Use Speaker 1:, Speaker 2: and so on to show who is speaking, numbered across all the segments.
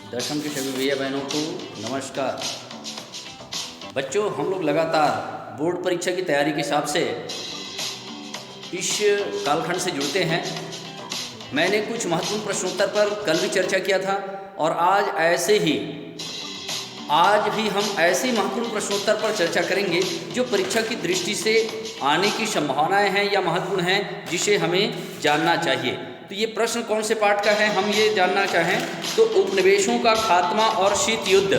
Speaker 1: दशम के सभी भैया बहनों को नमस्कार। बच्चों, हम लोग लगातार बोर्ड परीक्षा की तैयारी के हिसाब से इस कालखंड से जुड़ते हैं। मैंने कुछ महत्वपूर्ण प्रश्नोत्तर पर कल भी चर्चा किया था और आज भी हम ऐसे महत्वपूर्ण प्रश्नोत्तर पर चर्चा करेंगे जो परीक्षा की दृष्टि से आने की संभावनाएं हैं या महत्वपूर्ण हैं, जिसे हमें जानना चाहिए। तो ये प्रश्न कौन से पाठ का है, हम ये जानना चाहें तो उपनिवेशों का खात्मा और शीत युद्ध,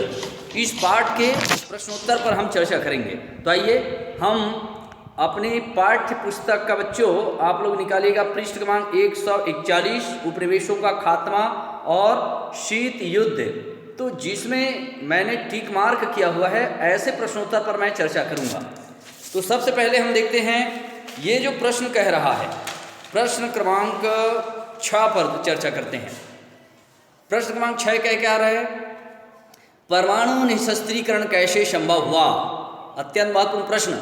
Speaker 1: इस पाठ के प्रश्नोत्तर पर हम चर्चा करेंगे। तो आइए हम अपनी पाठ्य पुस्तक का बच्चों आप लोग निकालिएगा पृष्ठ क्रमांक 141, उपनिवेशों का खात्मा और शीत युद्ध। तो जिसमें मैंने टिक मार्क किया हुआ है, ऐसे प्रश्नोत्तर पर मैं चर्चा करूंगा। तो सबसे पहले हम देखते हैं ये जो प्रश्न कह रहा है, प्रश्न क्रमांक 6 पर चर्चा करते हैं। प्रश्न क्रमांक 6 क्या रहा है? परमाणु निशस्त्रीकरण कैसे संभव हुआ? अत्यंत महत्वपूर्ण प्रश्न।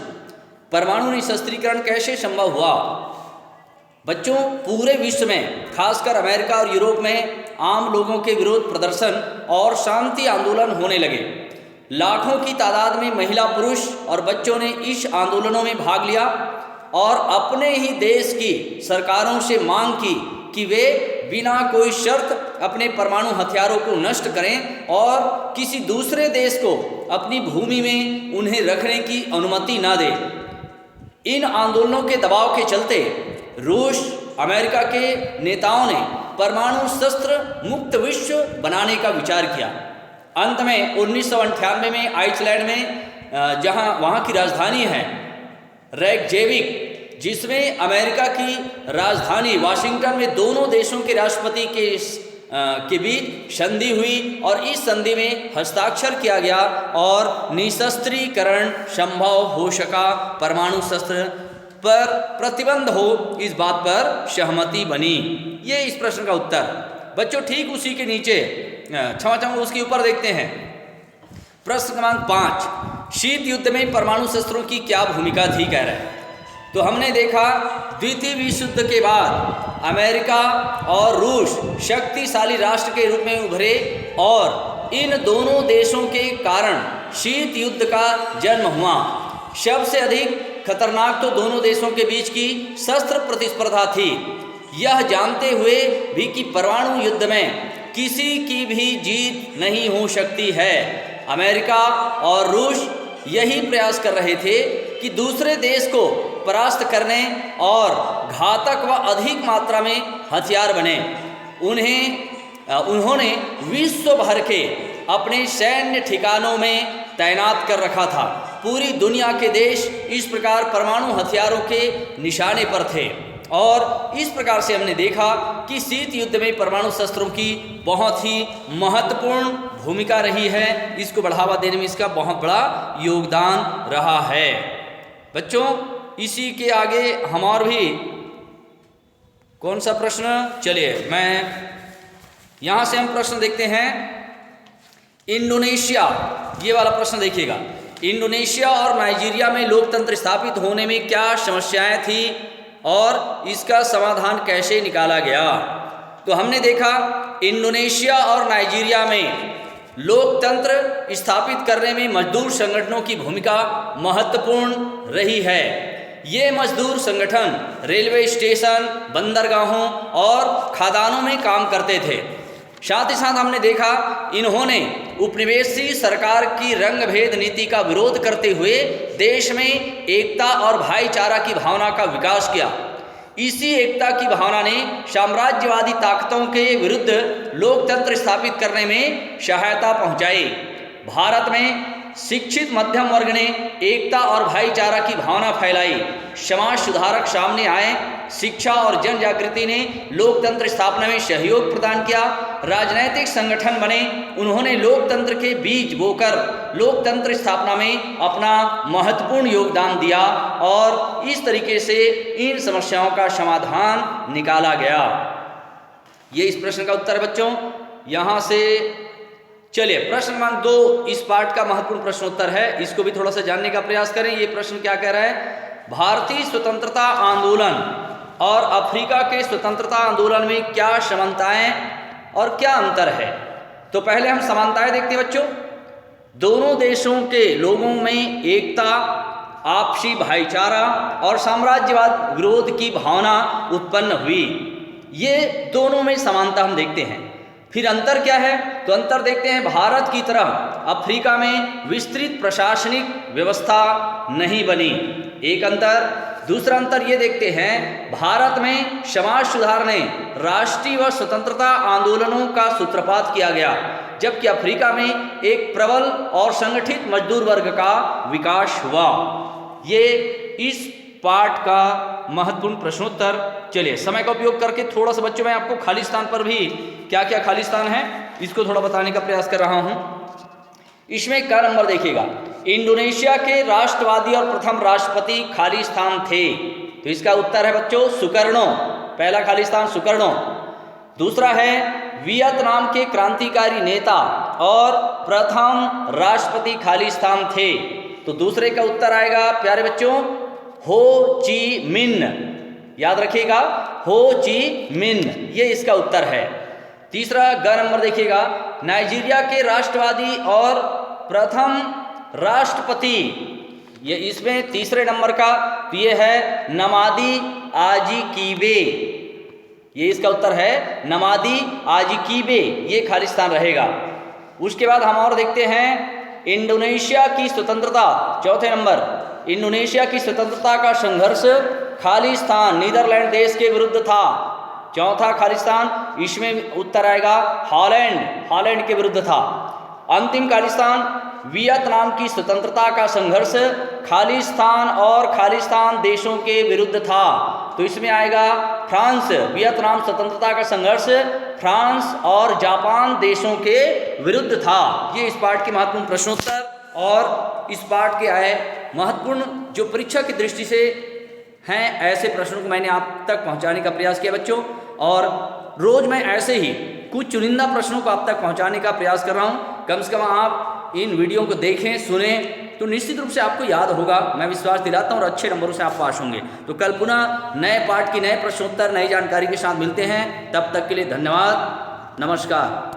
Speaker 1: परमाणु निशस्त्रीकरण कैसे संभव हुआ? बच्चों, पूरे विश्व में खासकर अमेरिका और यूरोप में आम लोगों के विरोध प्रदर्शन और शांति आंदोलन होने लगे। लाखों की तादाद में महिला, पुरुष और बच्चों ने इस आंदोलनों में भाग लिया और अपने ही देश की सरकारों से मांग की कि वे बिना कोई शर्त अपने परमाणु हथियारों को नष्ट करें और किसी दूसरे देश को अपनी भूमि में उन्हें रखने की अनुमति न दें। इन आंदोलनों के दबाव के चलते रूस, अमेरिका के नेताओं ने परमाणु शस्त्र मुक्त विश्व बनाने का विचार किया। अंत में 1998 में आइसलैंड में जहां वहां की राजधानी है रेकजेविक, जिसमें अमेरिका की राजधानी वाशिंगटन में दोनों देशों के राष्ट्रपति के बीच संधि हुई और इस संधि में हस्ताक्षर किया गया और निशस्त्रीकरण संभव हो सका। परमाणु शस्त्र पर प्रतिबंध हो, इस बात पर सहमति बनी। ये इस प्रश्न का उत्तर। बच्चों, ठीक उसी के नीचे उसके ऊपर देखते हैं प्रश्न क्रमांक 5, शीत युद्ध में परमाणु शस्त्रों की क्या भूमिका थी, कह रहे हैं। तो हमने देखा द्वितीय विश्व युद्ध के बाद अमेरिका और रूस शक्तिशाली राष्ट्र के रूप में उभरे और इन दोनों देशों के कारण शीत युद्ध का जन्म हुआ। सबसे अधिक खतरनाक तो दोनों देशों के बीच की शस्त्र प्रतिस्पर्धा थी। यह जानते हुए भी कि परमाणु युद्ध में किसी की भी जीत नहीं हो सकती है, अमेरिका और रूस यही प्रयास कर रहे थे कि दूसरे देश को परास्त करने और घातक व अधिक मात्रा में हथियार बने। उन्होंने विश्व भर के अपने सैन्य ठिकानों में तैनात कर रखा था। पूरी दुनिया के देश इस प्रकार परमाणु हथियारों के निशाने पर थे और इस प्रकार से हमने देखा कि शीत युद्ध में परमाणु शस्त्रों की बहुत ही महत्वपूर्ण भूमिका रही है। इसको बढ़ावा देने में इसका बहुत बड़ा योगदान रहा है। बच्चों, इसी के आगे हम और भी कौन सा प्रश्न, चलिए मैं यहाँ से हम प्रश्न देखते हैं। इंडोनेशिया, ये वाला प्रश्न देखिएगा। इंडोनेशिया और नाइजीरिया में लोकतंत्र स्थापित होने में क्या समस्याएं थी और इसका समाधान कैसे निकाला गया? तो हमने देखा इंडोनेशिया और नाइजीरिया में लोकतंत्र स्थापित करने में मजदूर संगठनों की भूमिका महत्वपूर्ण रही है। ये मजदूर संगठन रेलवे स्टेशन, बंदरगाहों और खदानों में काम करते थे। साथ ही साथ हमने देखा इन्होंने उपनिवेशी सरकार की रंगभेद नीति का विरोध करते हुए देश में एकता और भाईचारा की भावना का विकास किया। इसी एकता की भावना ने साम्राज्यवादी ताकतों के विरुद्ध लोकतंत्र स्थापित करने में सहायता पहुंचाई। भारत में शिक्षित मध्यम वर्ग ने एकता और भाईचारा की भावना फैलाई। समाज सुधारक सामने आए। शिक्षा और जन जागृति ने लोकतंत्र स्थापना में सहयोग प्रदान किया। राजनैतिक संगठन बने। उन्होंने लोकतंत्र के बीज बोकर लोकतंत्र स्थापना में अपना महत्वपूर्ण योगदान दिया और इस तरीके से इन समस्याओं का समाधान निकाला गया। ये इस प्रश्न का उत्तर है बच्चों। यहाँ से चलिए प्रश्न क्रमांक 2 इस पाठ का महत्वपूर्ण प्रश्नोत्तर है, इसको भी थोड़ा सा जानने का प्रयास करें। ये प्रश्न क्या कह रहा है? भारतीय स्वतंत्रता आंदोलन और अफ्रीका के स्वतंत्रता आंदोलन में क्या समानताएं और क्या अंतर है? तो पहले हम समानताएं देखते हैं बच्चों। दोनों देशों के लोगों में एकता, आपसी भाईचारा और साम्राज्यवाद विरोध की भावना उत्पन्न हुई। ये दोनों में समानता हम देखते हैं। फिर अंतर क्या है? तो अंतर देखते हैं, भारत की तरह अफ्रीका में विस्तृत प्रशासनिक व्यवस्था नहीं बनी, एक अंतर। दूसरा अंतर ये देखते हैं, भारत में समाज सुधार ने राष्ट्रीय व स्वतंत्रता आंदोलनों का सूत्रपात किया गया, जबकि अफ्रीका में एक प्रबल और संगठित मजदूर वर्ग का विकास हुआ। ये इस पाठ का महत्वपूर्ण प्रश्नोत्तर। चलिए समय का उपयोग करके थोड़ा सा बच्चों मैं आपको खालिस्तान पर भी क्या क्या खालिस्तान है इसको थोड़ा बताने का प्रयास कर रहा हूं। इसमें क्या नंबर देखिएगा, इंडोनेशिया के राष्ट्रवादी और प्रथम राष्ट्रपति खालिस्तान थे। तो इसका उत्तर है बच्चों सुकर्णो, पहला खालिस्तान सुकर्णो। दूसरा है वियतनाम के क्रांतिकारी नेता और प्रथम राष्ट्रपति खालिस्तान थे। तो दूसरे का उत्तर आएगा प्यारे बच्चों हो ची मिन्ह, याद रखिएगा हो ची मिन्ह, ये इसका उत्तर है। तीसरा ग नंबर देखिएगा, नाइजीरिया के राष्ट्रवादी और प्रथम राष्ट्रपति, ये इसमें तीसरे नंबर का तो ये है नमादी आजिकीवे, ये इसका उत्तर है नमादी आजिकीवे, ये खालिस्तान रहेगा। उसके बाद हम और देखते हैं इंडोनेशिया की स्वतंत्रता, चौथे नंबर, इंडोनेशिया की स्वतंत्रता का संघर्ष खालिस्तान नीदरलैंड देश के विरुद्ध था, चौथा खालिस्तान। इसमें उत्तर आएगा हॉलैंड, हॉलैंड के विरुद्ध था। अंतिम खालिस्तान वियतनाम की स्वतंत्रता का संघर्ष खालिस्तान और खालिस्तान देशों के विरुद्ध था। तो इसमें आएगा फ्रांस, वियतनाम स्वतंत्रता का संघर्ष फ्रांस और जापान देशों के विरुद्ध था। ये इस पाठ के महत्वपूर्ण प्रश्नोत्तर और इस पाठ के आए महत्वपूर्ण जो परीक्षा की दृष्टि से हैं ऐसे प्रश्नों को मैंने आप तक पहुंचाने का प्रयास किया बच्चों। और रोज़ मैं ऐसे ही कुछ चुनिंदा प्रश्नों को आप तक पहुंचाने का प्रयास कर रहा हूं। कम से कम आप इन वीडियो को देखें, सुने, तो निश्चित रूप से आपको याद होगा, मैं विश्वास दिलाता हूं, और अच्छे नंबरों से आप पास होंगे। तो कल पुनः नए पाठ की नए प्रश्नोत्तर नई जानकारी के साथ मिलते हैं। तब तक के लिए धन्यवाद, नमस्कार।